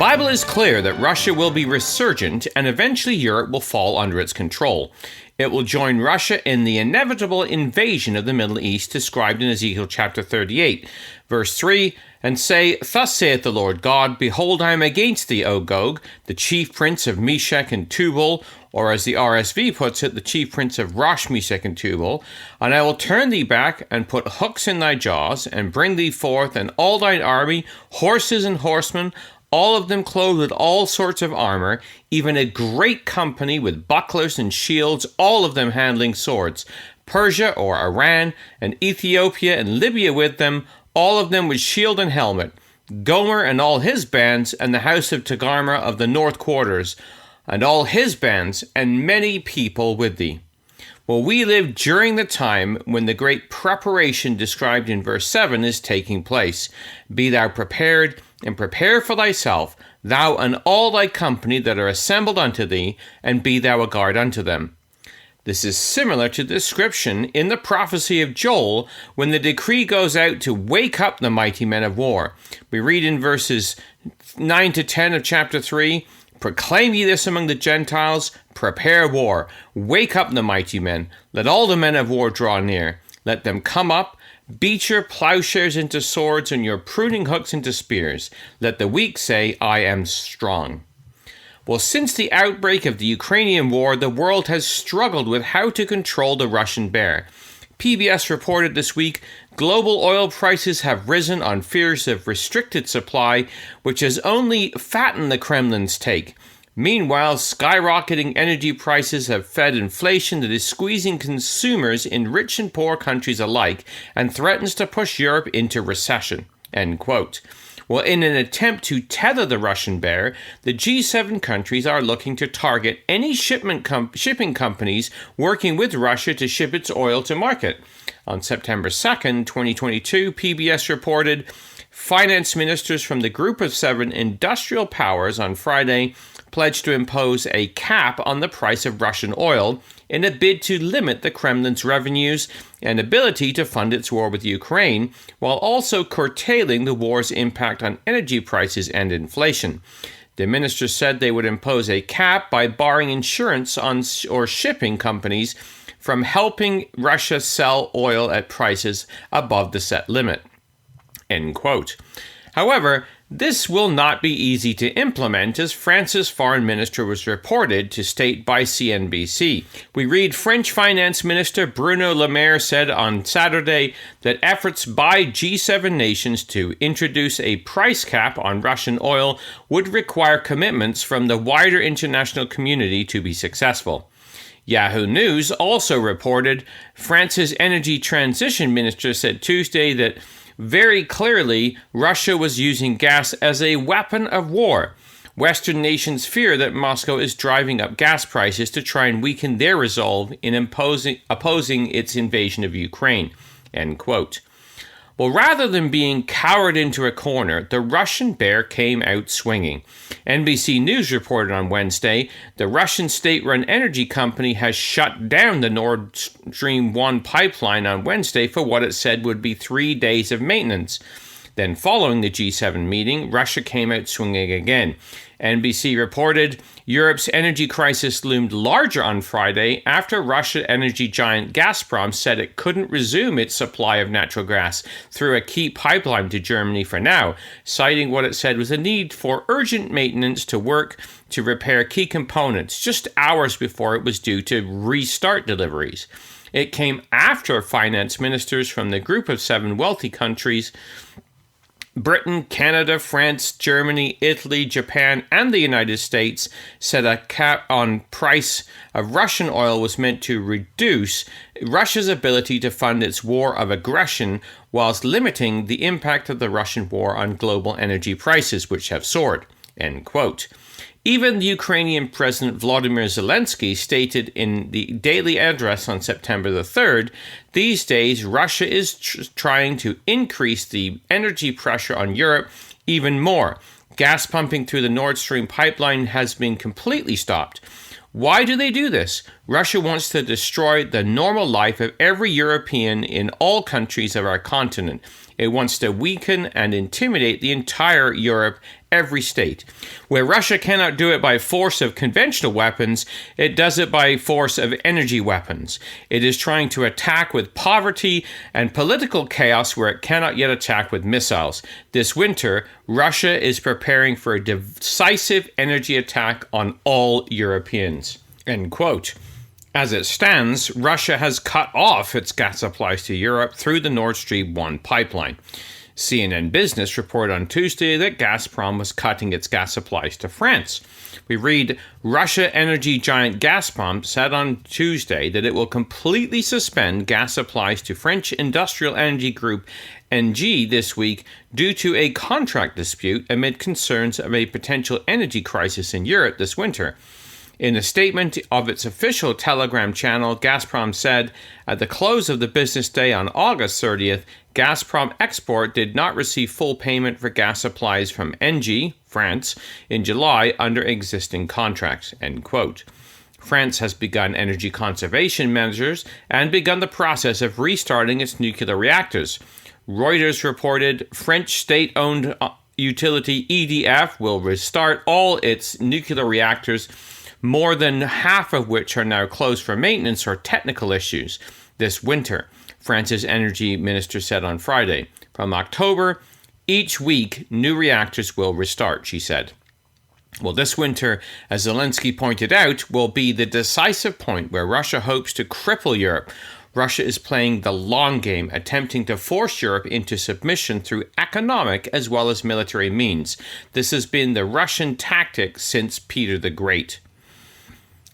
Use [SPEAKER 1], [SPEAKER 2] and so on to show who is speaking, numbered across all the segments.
[SPEAKER 1] Bible is clear that Russia will be resurgent and eventually Europe will fall under its control. It will join Russia in the inevitable invasion of the Middle East described in Ezekiel chapter 38, verse 3, and say, "Thus saith the Lord God, Behold, I am against thee, O Gog, the chief prince of Meshech and Tubal," or as the RSV puts it, the chief prince of Rosh, Meshech, and Tubal, "and I will turn thee back, and put hooks in thy jaws, and bring thee forth, and all thine army, horses and horsemen, all of them clothed with all sorts of armour, even a great company with bucklers and shields, all of them handling swords, Persia or Iran, and Ethiopia and Libya with them, all of them with shield and helmet, Gomer and all his bands, and the house of Togarmah of the north quarters, and all his bands, and many people with thee." Well, we live during the time when the great preparation described in verse 7 is taking place. "Be thou prepared, and prepare for thyself, thou and all thy company that are assembled unto thee, and be thou a guard unto them." This is similar to the description in the prophecy of Joel when the decree goes out to wake up the mighty men of war. We read in verses 9 to 10 of chapter 3, "Proclaim ye this among the Gentiles, prepare war, wake up the mighty men, let all the men of war draw near, let them come up, beat your plowshares into swords and your pruning hooks into spears. Let the weak say, I am strong." Well, since the outbreak of the Ukrainian war, the world has struggled with how to control the Russian bear. PBS reported this week, global oil prices have risen on fears of restricted supply, which has only fattened the Kremlin's take. Meanwhile, skyrocketing energy prices have fed inflation that is squeezing consumers in rich and poor countries alike and threatens to push Europe into recession. End quote. Well, in an attempt to tether the Russian bear, the G7 countries are looking to target any shipping companies working with Russia to ship its oil to market. On September 2nd, 2022, PBS reported finance ministers from the Group of Seven industrial powers on Friday pledged to impose a cap on the price of Russian oil in a bid to limit the Kremlin's revenues and ability to fund its war with Ukraine, while also curtailing the war's impact on energy prices and inflation. The ministers said they would impose a cap by barring insurance on or shipping companies from helping Russia sell oil at prices above the set limit. End quote. However, this will not be easy to implement, as France's foreign minister was reported to state by CNBC. We read French Finance Minister Bruno Le Maire said on Saturday that efforts by G7 nations to introduce a price cap on Russian oil would require commitments from the wider international community to be successful. Yahoo News also reported France's energy transition minister said Tuesday that very clearly, Russia was using gas as a weapon of war. Western nations fear that Moscow is driving up gas prices to try and weaken their resolve in opposing its invasion of Ukraine. End quote. Well, rather than being cowered into a corner, the Russian bear came out swinging. NBC News reported on Wednesday the Russian state-run energy company has shut down the Nord Stream 1 pipeline on Wednesday for what it said would be 3 days of maintenance. Then following the G7 meeting, Russia came out swinging again. NBC reported Europe's energy crisis loomed larger on Friday after Russian energy giant Gazprom said it couldn't resume its supply of natural gas through a key pipeline to Germany for now, citing what it said was a need for urgent maintenance to work to repair key components just hours before it was due to restart deliveries. It came after finance ministers from the Group of Seven wealthy countries Britain, Canada, France, Germany, Italy, Japan, and the United States said a cap on price of Russian oil was meant to reduce Russia's ability to fund its war of aggression whilst limiting the impact of the Russian war on global energy prices, which have soared. End quote. Even the Ukrainian President Volodymyr Zelensky stated in the daily address on September the 3rd, these days Russia is trying to increase the energy pressure on Europe even more. Gas pumping through the Nord Stream pipeline has been completely stopped. Why do they do this? Russia wants to destroy the normal life of every European in all countries of our continent. It wants to weaken and intimidate the entire Europe, every state. Where Russia cannot do it by force of conventional weapons, it does it by force of energy weapons. It is trying to attack with poverty and political chaos where it cannot yet attack with missiles. This winter, Russia is preparing for a decisive energy attack on all Europeans. End quote. As it stands, Russia has cut off its gas supplies to Europe through the Nord Stream 1 pipeline. CNN Business reported on Tuesday that Gazprom was cutting its gas supplies to France. We read, Russia energy giant Gazprom said on Tuesday that it will completely suspend gas supplies to French industrial energy group ENGIE this week due to a contract dispute amid concerns of a potential energy crisis in Europe this winter. In a statement of its official Telegram channel, Gazprom said, at the close of the business day on August 30th, Gazprom Export did not receive full payment for gas supplies from ENGIE, France, in July under existing contracts. End quote. France has begun energy conservation measures and begun the process of restarting its nuclear reactors. Reuters reported French state-owned utility EDF will restart all its nuclear reactors, more than half of which are now closed for maintenance or technical issues this winter, France's energy minister said on Friday. From October, each week, new reactors will restart, she said. Well, this winter, as Zelensky pointed out, will be the decisive point where Russia hopes to cripple Europe. Russia is playing the long game, attempting to force Europe into submission through economic as well as military means. This has been the Russian tactic since Peter the Great.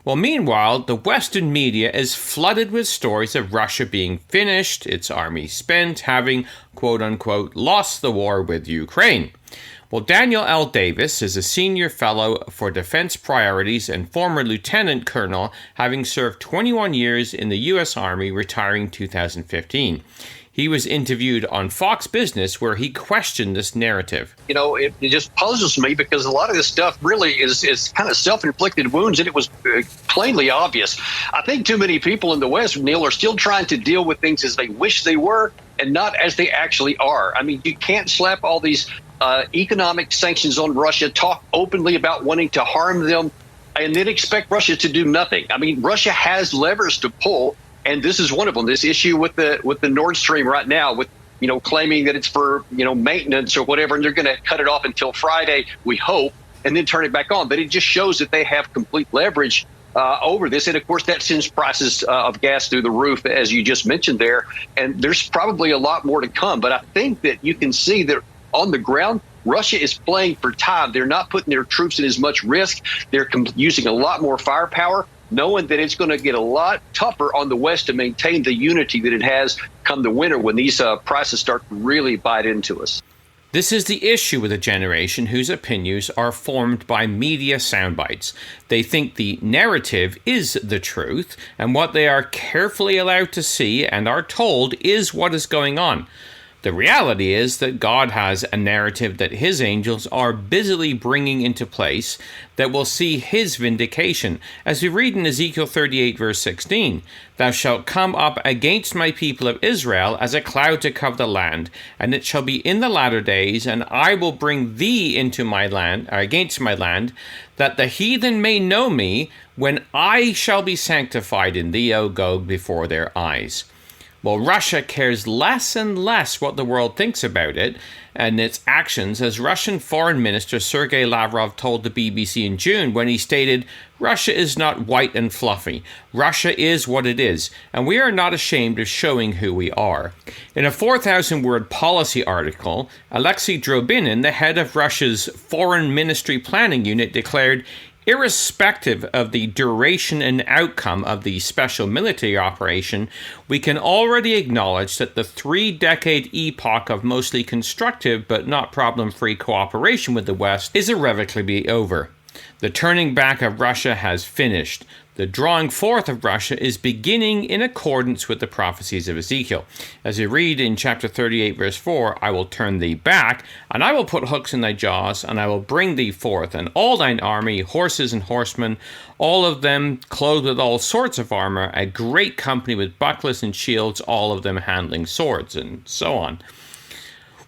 [SPEAKER 1] Well, meanwhile, the Western media is flooded with stories of Russia being finished, its army spent, having, quote-unquote, lost the war with Ukraine. Well, Daniel L. Davis is a senior fellow for defense priorities and former lieutenant colonel, having served 21 years in the U.S. Army, retiring in 2015. He was interviewed on Fox Business where he questioned this narrative.
[SPEAKER 2] You know, it just puzzles me because a lot of this stuff really is kind of self-inflicted wounds, and it was plainly obvious. I think too many people in the West, Neil, are still trying to deal with things as they wish they were and not as they actually are. I mean, you can't slap all these economic sanctions on Russia, talk openly about wanting to harm them, and then expect Russia to do nothing. I mean, Russia has levers to pull. And this is one of them. This issue with the Nord Stream right now, with claiming that it's for maintenance or whatever, and they're going to cut it off until Friday, we hope, and then turn it back on. But it just shows that they have complete leverage over this, and of course that sends prices of gas through the roof, as you just mentioned there. And there's probably a lot more to come. But I think that you can see that on the ground, Russia is playing for time. They're not putting their troops in as much risk. They're using a lot more firepower, knowing that it's going to get a lot tougher on the West to maintain the unity that it has come the winter when these prices start to really bite into us.
[SPEAKER 1] This is the issue with a generation whose opinions are formed by media soundbites. They think the narrative is the truth, and what they are carefully allowed to see and are told is what is going on. The reality is that God has a narrative that his angels are busily bringing into place that will see his vindication. As we read in Ezekiel 38 verse 16, thou shalt come up against my people of Israel as a cloud to cover the land, and it shall be in the latter days, and I will bring thee into my land, or against my land, that the heathen may know me, when I shall be sanctified in thee, O Gog, before their eyes. Well, Russia cares less and less what the world thinks about it and its actions, as Russian Foreign Minister Sergei Lavrov told the BBC in June when he stated, Russia is not white and fluffy. Russia is what it is, and we are not ashamed of showing who we are. In a 4,000-word policy article, Alexei Drobinin, the head of Russia's Foreign Ministry Planning Unit, declared, irrespective of the duration and outcome of the special military operation, we can already acknowledge that the 3-decade epoch of mostly constructive but not problem-free cooperation with the West is irrevocably over. The turning back of Russia has finished. The drawing forth of Russia is beginning in accordance with the prophecies of Ezekiel. As we read in chapter 38, verse 4, I will turn thee back, and I will put hooks in thy jaws, and I will bring thee forth, and all thine army, horses and horsemen, all of them clothed with all sorts of armour, a great company with bucklers and shields, all of them handling swords, and so on.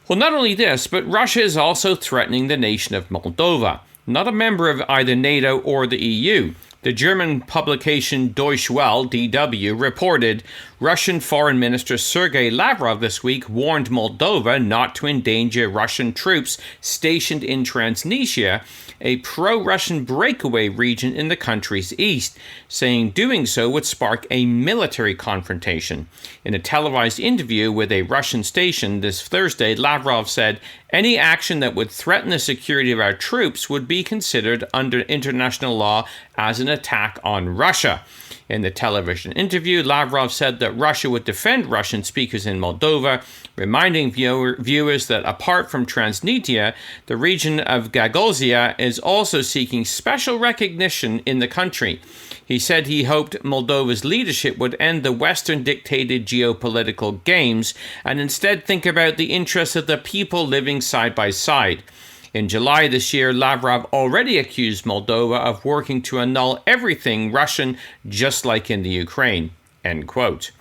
[SPEAKER 1] Well, not only this, but Russia is also threatening the nation of Moldova, not a member of either NATO or the EU. The German publication Deutsche Welle, DW, reported Russian Foreign Minister Sergei Lavrov this week warned Moldova not to endanger Russian troops stationed in Transnistria, a pro-Russian breakaway region in the country's east, saying doing so would spark a military confrontation. In a televised interview with a Russian station this Thursday, Lavrov said, any action that would threaten the security of our troops would be considered under international law as an attack on Russia. In the television interview, Lavrov said that Russia would defend Russian speakers in Moldova, reminding viewers that apart from Transnistria, the region of Gagauzia is also seeking special recognition in the country. He said he hoped Moldova's leadership would end the Western-dictated geopolitical games and instead think about the interests of the people living side by side. In July this year, Lavrov already accused Moldova of working to annul everything Russian, just like in the Ukraine. End quote.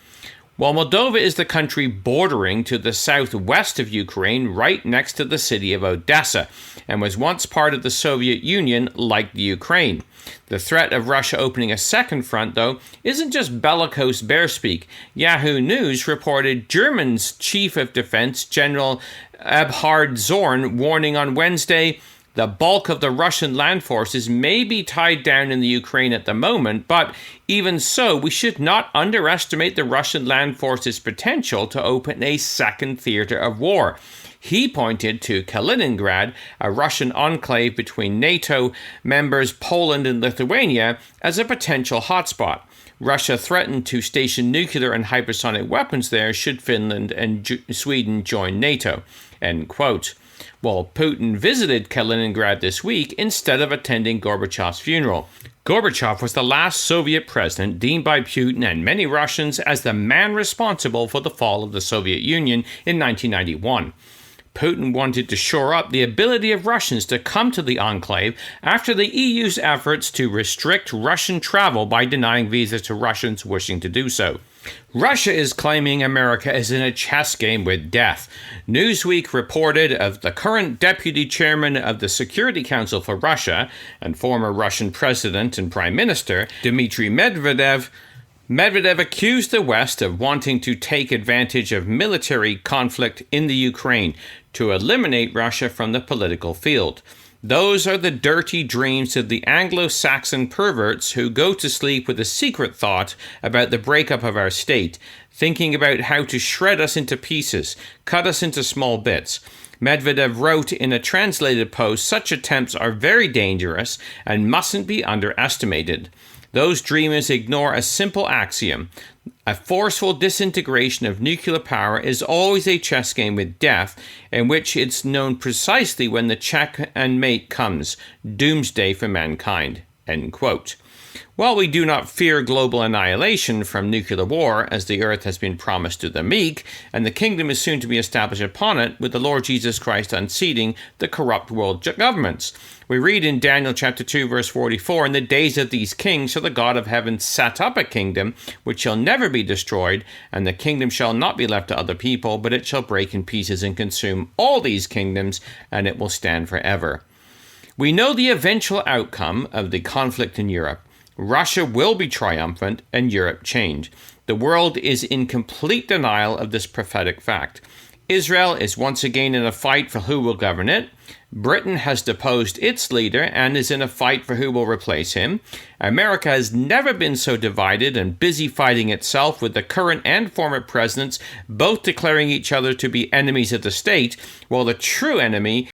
[SPEAKER 1] While Moldova is the country bordering to the southwest of Ukraine, right next to the city of Odessa, and was once part of the Soviet Union like the Ukraine. The threat of Russia opening a second front, though, isn't just bellicose bearspeak. Yahoo News reported Germany's Chief of Defense, General Eberhard Zorn, warning on Wednesday, the bulk of the Russian land forces may be tied down in the Ukraine at the moment, but even so, we should not underestimate the Russian land forces' potential to open a second theater of war. He pointed to Kaliningrad, a Russian enclave between NATO members Poland and Lithuania, as a potential hotspot. Russia threatened to station nuclear and hypersonic weapons there should Finland and Sweden join NATO. End quote. Well, Putin visited Kaliningrad this week instead of attending Gorbachev's funeral. Gorbachev was the last Soviet president deemed by Putin and many Russians as the man responsible for the fall of the Soviet Union in 1991. Putin wanted to shore up the ability of Russians to come to the enclave after the EU's efforts to restrict Russian travel by denying visas to Russians wishing to do so. Russia is claiming America is in a chess game with death. Newsweek reported of the current deputy chairman of the Security Council for Russia and former Russian president and prime minister, Dmitry Medvedev. Medvedev accused the West of wanting to take advantage of military conflict in the Ukraine to eliminate Russia from the political field. Those are the dirty dreams of the Anglo-Saxon perverts who go to sleep with a secret thought about the breakup of our state, thinking about how to shred us into pieces, cut us into small bits. Medvedev wrote in a translated post, such attempts are very dangerous and mustn't be underestimated. Those dreamers ignore a simple axiom. A forceful disintegration of nuclear power is always a chess game with death, in which it's known precisely when the check and mate comes, doomsday for mankind. End quote. While we do not fear global annihilation from nuclear war, as the earth has been promised to the meek, and the kingdom is soon to be established upon it, with the Lord Jesus Christ unseating the corrupt world governments. We read in Daniel chapter 2, verse 44, in the days of these kings shall the God of heaven set up a kingdom, which shall never be destroyed, and the kingdom shall not be left to other people, but it shall break in pieces and consume all these kingdoms, and it will stand forever. We know the eventual outcome of the conflict in Europe. Russia will be triumphant and Europe change. The world is in complete denial of this prophetic fact. Israel is once again in a fight for who will govern it. Britain has deposed its leader and is in a fight for who will replace him. America has never been so divided and busy fighting itself, with the current and former presidents both declaring each other to be enemies of the state, while the true enemy